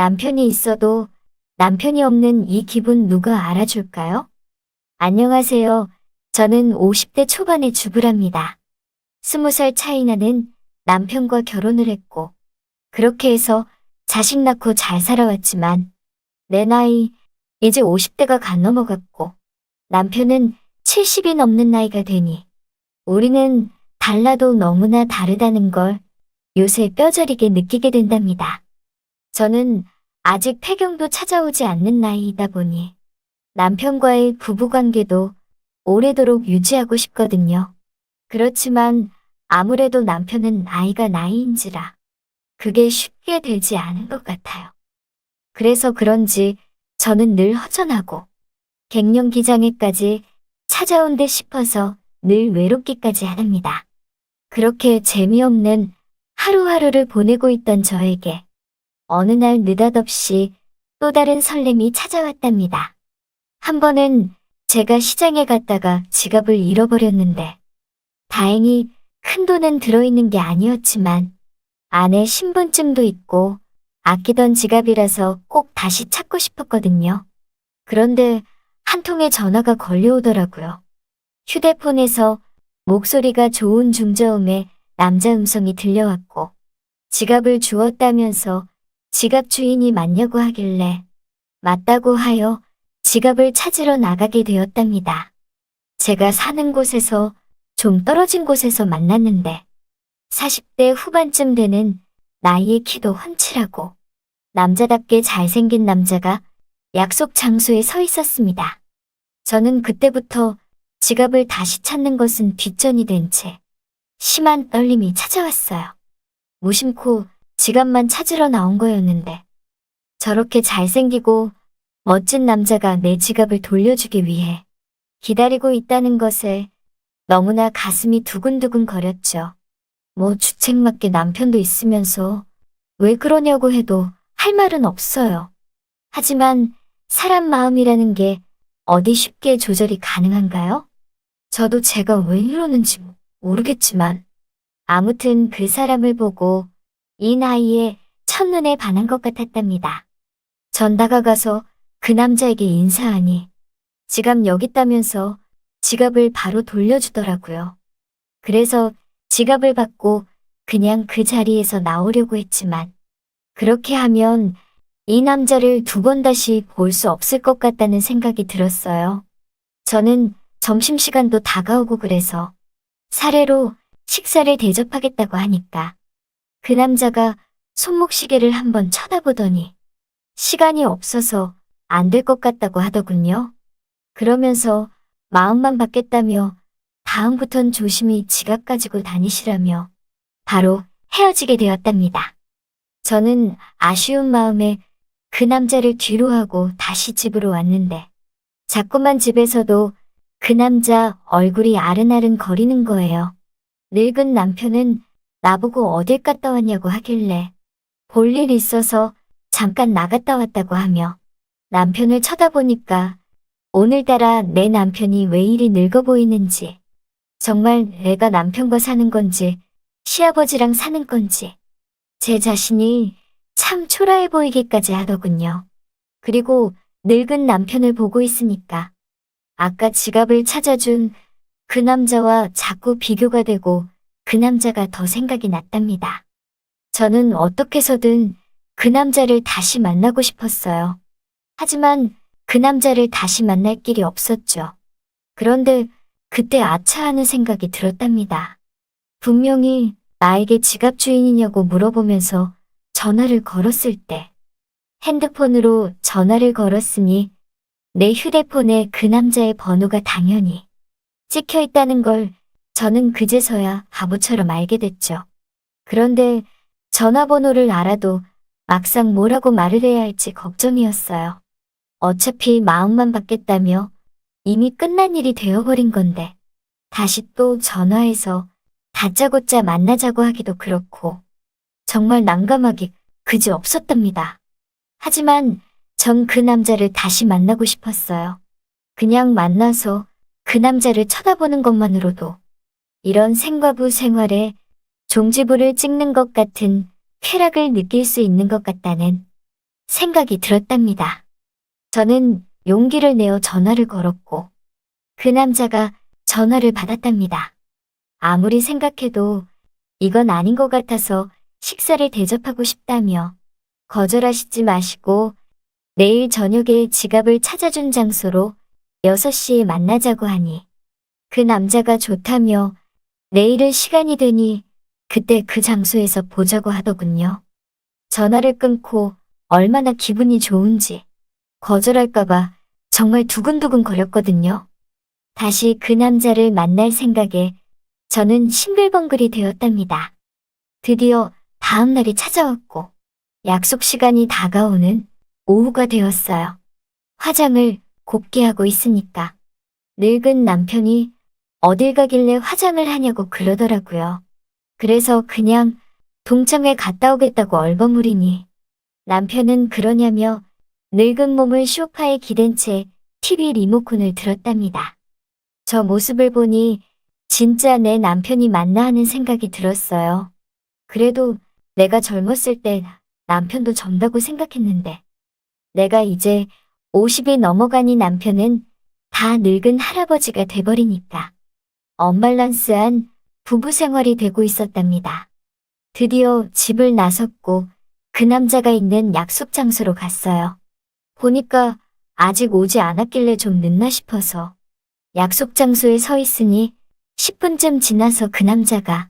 남편이 있어도 남편이 없는 이 기분 누가 알아줄까요? 안녕하세요. 저는 50대 초반의 주부랍니다. 20살 차이 나는 남편과 결혼을 했고, 그렇게 해서 자식 낳고 잘 살아왔지만, 내 나이, 이제 50대가 간 넘어갔고, 남편은 70이 넘는 나이가 되니, 우리는 달라도 너무나 다르다는 걸 요새 뼈저리게 느끼게 된답니다. 저는 아직 폐경도 찾아오지 않는 나이이다 보니 남편과의 부부관계도 오래도록 유지하고 싶거든요. 그렇지만 아무래도 남편은 아이가 나이인지라 그게 쉽게 되지 않은 것 같아요. 그래서 그런지 저는 늘 허전하고 갱년기장애까지 찾아온 듯 싶어서 늘 외롭기까지 합니다. 그렇게 재미없는 하루하루를 보내고 있던 저에게 어느 날 느닷없이 또 다른 설렘이 찾아왔답니다. 한 번은 제가 시장에 갔다가 지갑을 잃어버렸는데 다행히 큰돈은 들어있는 게 아니었지만 안에 신분증도 있고 아끼던 지갑이라서 꼭 다시 찾고 싶었거든요. 그런데 한 통의 전화가 걸려오더라고요. 휴대폰에서 목소리가 좋은 중저음의 남자 음성이 들려왔고 지갑을 주었다면서 지갑 주인이 맞냐고 하길래 맞다고 하여 지갑을 찾으러 나가게 되었답니다. 제가 사는 곳에서 좀 떨어진 곳에서 만났는데 40대 후반쯤 되는 나이의 키도 훤칠하고 남자답게 잘생긴 남자가 약속 장소에 서 있었습니다. 저는 그때부터 지갑을 다시 찾는 것은 뒷전이 된 채 심한 떨림이 찾아왔어요. 무심코 지갑만 찾으러 나온 거였는데 저렇게 잘생기고 멋진 남자가 내 지갑을 돌려주기 위해 기다리고 있다는 것에 너무나 가슴이 두근두근 거렸죠. 뭐 주책맞게 남편도 있으면서 왜 그러냐고 해도 할 말은 없어요. 하지만 사람 마음이라는 게 어디 쉽게 조절이 가능한가요? 저도 제가 왜 이러는지 모르겠지만 아무튼 그 사람을 보고 이 나이에 첫눈에 반한 것 같았답니다. 전 다가가서 그 남자에게 인사하니 지갑 여기 있다면서 지갑을 바로 돌려주더라고요. 그래서 지갑을 받고 그냥 그 자리에서 나오려고 했지만 그렇게 하면 이 남자를 두 번 다시 볼 수 없을 것 같다는 생각이 들었어요. 저는 점심시간도 다가오고 그래서 사례로 식사를 대접하겠다고 하니까 그 남자가 손목시계를 한번 쳐다보더니 시간이 없어서 안 될 것 같다고 하더군요. 그러면서 마음만 받겠다며 다음부턴 조심히 지갑 가지고 다니시라며 바로 헤어지게 되었답니다. 저는 아쉬운 마음에 그 남자를 뒤로하고 다시 집으로 왔는데 자꾸만 집에서도 그 남자 얼굴이 아른아른 거리는 거예요. 늙은 남편은 나보고 어딜 갔다 왔냐고 하길래 볼 일 있어서 잠깐 나갔다 왔다고 하며 남편을 쳐다보니까 오늘따라 내 남편이 왜 이리 늙어 보이는지 정말 내가 남편과 사는 건지 시아버지랑 사는 건지 제 자신이 참 초라해 보이기까지 하더군요. 그리고 늙은 남편을 보고 있으니까 아까 지갑을 찾아준 그 남자와 자꾸 비교가 되고 그 남자가 더 생각이 났답니다. 저는 어떻게 해서든 그 남자를 다시 만나고 싶었어요. 하지만 그 남자를 다시 만날 길이 없었죠. 그런데 그때 아차하는 생각이 들었답니다. 분명히 나에게 지갑 주인이냐고 물어보면서 전화를 걸었을 때 핸드폰으로 전화를 걸었으니 내 휴대폰에 그 남자의 번호가 당연히 찍혀 있다는 걸 저는 그제서야 바보처럼 알게 됐죠. 그런데 전화번호를 알아도 막상 뭐라고 말을 해야 할지 걱정이었어요. 어차피 마음만 받겠다며 이미 끝난 일이 되어버린 건데 다시 또 전화해서 다짜고짜 만나자고 하기도 그렇고 정말 난감하기 그지 없었답니다. 하지만 전 그 남자를 다시 만나고 싶었어요. 그냥 만나서 그 남자를 쳐다보는 것만으로도 이런 생과부 생활에 종지부를 찍는 것 같은 쾌락을 느낄 수 있는 것 같다는 생각이 들었답니다. 저는 용기를 내어 전화를 걸었고 그 남자가 전화를 받았답니다. 아무리 생각해도 이건 아닌 것 같아서 식사를 대접하고 싶다며 거절하시지 마시고 내일 저녁에 지갑을 찾아준 장소로 6시에 만나자고 하니 그 남자가 좋다며 내일은 시간이 되니 그때 그 장소에서 보자고 하더군요. 전화를 끊고 얼마나 기분이 좋은지 거절할까봐 정말 두근두근 거렸거든요. 다시 그 남자를 만날 생각에 저는 싱글벙글이 되었답니다. 드디어 다음 날이 찾아왔고 약속 시간이 다가오는 오후가 되었어요. 화장을 곱게 하고 있으니까 늙은 남편이 어딜 가길래 화장을 하냐고 그러더라고요. 그래서 그냥 동창회 갔다 오겠다고 얼버무리니 남편은 그러냐며 늙은 몸을 소파에 기댄 채 TV 리모컨을 들었답니다. 저 모습을 보니 진짜 내 남편이 맞나 하는 생각이 들었어요. 그래도 내가 젊었을 때 남편도 젊다고 생각했는데 내가 이제 50이 넘어가니 남편은 다 늙은 할아버지가 돼버리니까 언밸런스한 부부 생활이 되고 있었답니다. 드디어 집을 나섰고 그 남자가 있는 약속 장소로 갔어요. 보니까 아직 오지 않았길래 좀 늦나 싶어서 약속 장소에 서 있으니 10분쯤 지나서 그 남자가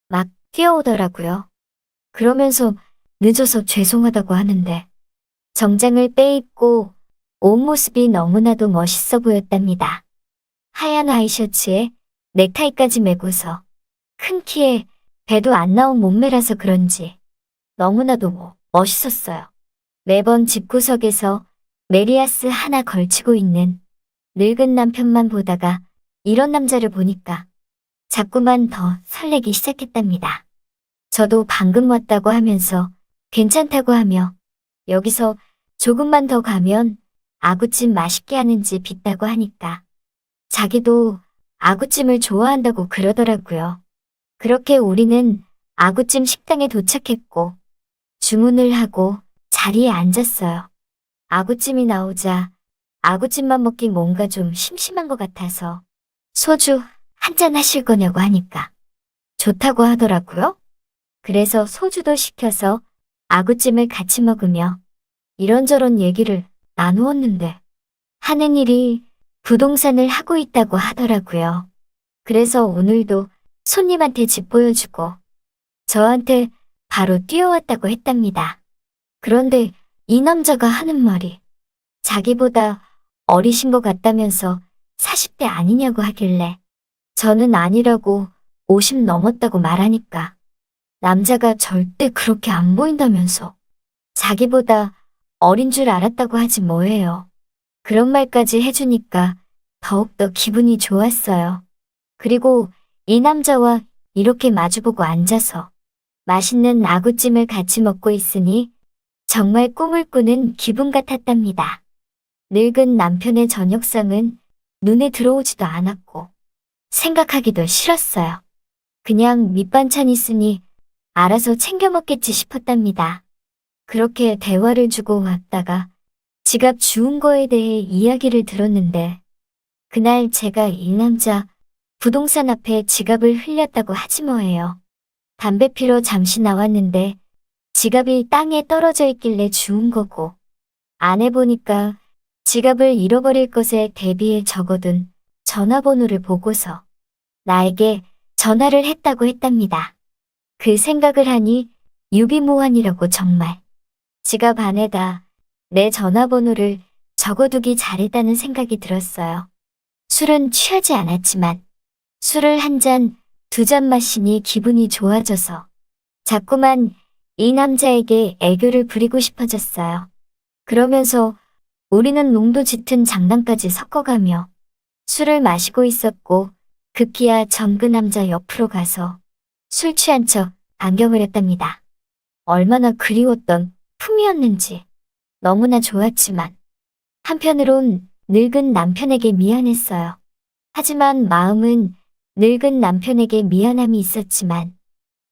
막 뛰어오더라고요. 그러면서 늦어서 죄송하다고 하는데 정장을 빼입고 온 모습이 너무나도 멋있어 보였답니다. 하얀 와이셔츠에 넥타이까지 메고서 큰 키에 배도 안 나온 몸매라서 그런지 너무나도 멋있었어요. 매번 집구석에서 메리아스 하나 걸치고 있는 늙은 남편만 보다가 이런 남자를 보니까 자꾸만 더 설레기 시작했답니다. 저도 방금 왔다고 하면서 괜찮다고 하며 여기서 조금만 더 가면 아구찜 맛있게 하는 집 있다고 하니까 자기도 아구찜을 좋아한다고 그러더라고요. 그렇게 우리는 아구찜 식당에 도착했고 주문을 하고 자리에 앉았어요. 아구찜이 나오자 아구찜만 먹기 뭔가 좀 심심한 것 같아서 소주 한잔 하실 거냐고 하니까 좋다고 하더라고요. 그래서 소주도 시켜서 아구찜을 같이 먹으며 이런저런 얘기를 나누었는데 하는 일이 부동산을 하고 있다고 하더라고요. 그래서 오늘도 손님한테 집 보여주고 저한테 바로 뛰어왔다고 했답니다. 그런데 이 남자가 하는 말이 자기보다 어리신 것 같다면서 40대 아니냐고 하길래 저는 아니라고 50 넘었다고 말하니까 남자가 절대 그렇게 안 보인다면서 자기보다 어린 줄 알았다고 하지 뭐예요. 그런 말까지 해주니까 더욱더 기분이 좋았어요. 그리고 이 남자와 이렇게 마주보고 앉아서 맛있는 아구찜을 같이 먹고 있으니 정말 꿈을 꾸는 기분 같았답니다. 늙은 남편의 저녁상은 눈에 들어오지도 않았고 생각하기도 싫었어요. 그냥 밑반찬 있으니 알아서 챙겨 먹겠지 싶었답니다. 그렇게 대화를 주고 왔다가 지갑 주운 거에 대해 이야기를 들었는데 그날 제가 이 남자 부동산 앞에 지갑을 흘렸다고 하지 뭐예요. 담배 피러 잠시 나왔는데 지갑이 땅에 떨어져 있길래 주운 거고 안에 보니까 지갑을 잃어버릴 것에 대비해 적어둔 전화번호를 보고서 나에게 전화를 했다고 했답니다. 그 생각을 하니 유비무환이라고 정말. 지갑 안에다 내 전화번호를 적어두기 잘했다는 생각이 들었어요. 술은 취하지 않았지만 술을 한 잔, 두 잔 마시니 기분이 좋아져서 자꾸만 이 남자에게 애교를 부리고 싶어졌어요. 그러면서 우리는 농도 짙은 장난까지 섞어가며 술을 마시고 있었고 급기야 전 그 남자 옆으로 가서 술 취한 척 안경을 했답니다. 얼마나 그리웠던 품이었는지 너무나 좋았지만 한편으론 늙은 남편에게 미안했어요. 하지만 마음은 늙은 남편에게 미안함이 있었지만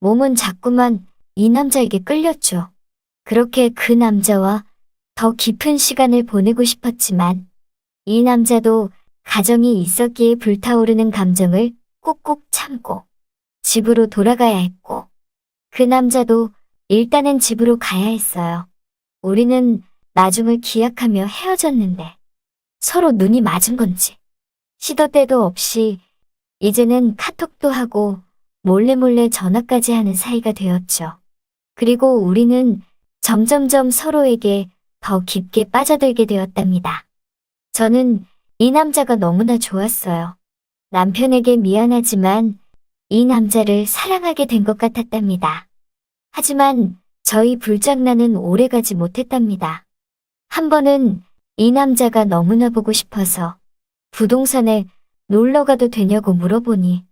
몸은 자꾸만 이 남자에게 끌렸죠. 그렇게 그 남자와 더 깊은 시간을 보내고 싶었지만 이 남자도 가정이 있었기에 불타오르는 감정을 꾹꾹 참고 집으로 돌아가야 했고 그 남자도 일단은 집으로 가야 했어요. 우리는 나중을 기약하며 헤어졌는데 서로 눈이 맞은 건지 시도 때도 없이 이제는 카톡도 하고 몰래 전화까지 하는 사이가 되었죠. 그리고 우리는 점점점 서로에게 더 깊게 빠져들게 되었답니다. 저는 이 남자가 너무나 좋았어요. 남편에게 미안하지만 이 남자를 사랑하게 된 것 같았답니다. 하지만 저희 불장난은 오래가지 못했답니다. 한 번은 이 남자가 너무나 보고 싶어서 부동산에 놀러 가도 되냐고 물어보니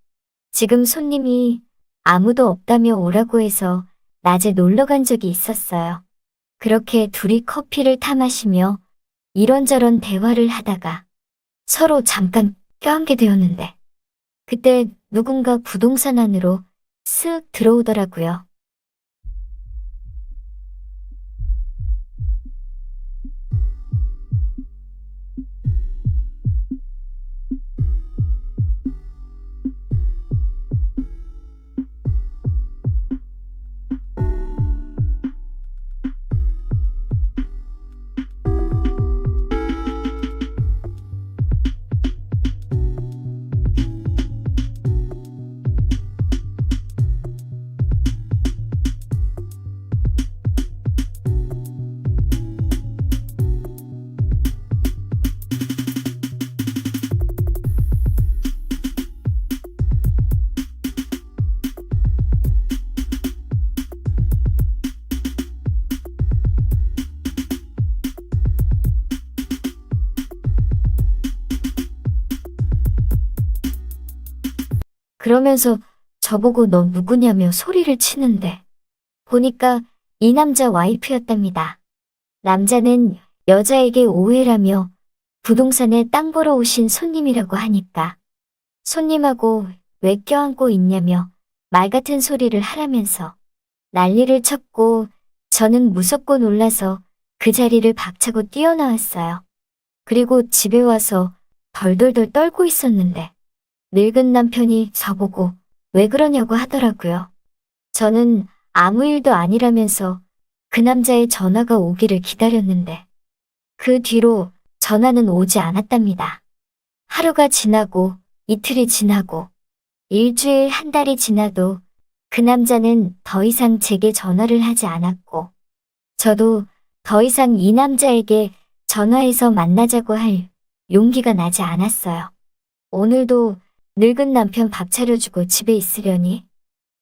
지금 손님이 아무도 없다며 오라고 해서 낮에 놀러 간 적이 있었어요. 그렇게 둘이 커피를 타 마시며 이런저런 대화를 하다가 서로 잠깐 껴안게 되었는데 그때 누군가 부동산 안으로 쓱 들어오더라고요. 그러면서 저보고 너 누구냐며 소리를 치는데 보니까 이 남자 와이프였답니다. 남자는 여자에게 오해라며 부동산에 땅 보러 오신 손님이라고 하니까 손님하고 왜 껴안고 있냐며 말 같은 소리를 하라면서 난리를 쳤고 저는 무섭고 놀라서 그 자리를 박차고 뛰어나왔어요. 그리고 집에 와서 덜덜덜 떨고 있었는데 늙은 남편이 저보고 왜 그러냐고 하더라고요. 저는 아무 일도 아니라면서 그 남자의 전화가 오기를 기다렸는데 그 뒤로 전화는 오지 않았답니다. 하루가 지나고 이틀이 지나고 일주일 한 달이 지나도 그 남자는 더 이상 제게 전화를 하지 않았고 저도 더 이상 이 남자에게 전화해서 만나자고 할 용기가 나지 않았어요. 오늘도 늙은 남편 밥 차려주고 집에 있으려니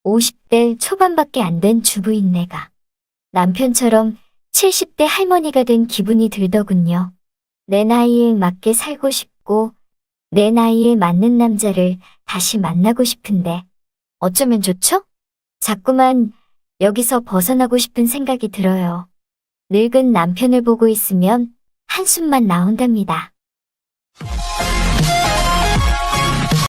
50대 초반밖에 안 된 주부인 내가 남편처럼 70대 할머니가 된 기분이 들더군요. 내 나이에 맞게 살고 싶고 내 나이에 맞는 남자를 다시 만나고 싶은데 어쩌면 좋죠? 자꾸만 여기서 벗어나고 싶은 생각이 들어요. 늙은 남편을 보고 있으면 한숨만 나온답니다.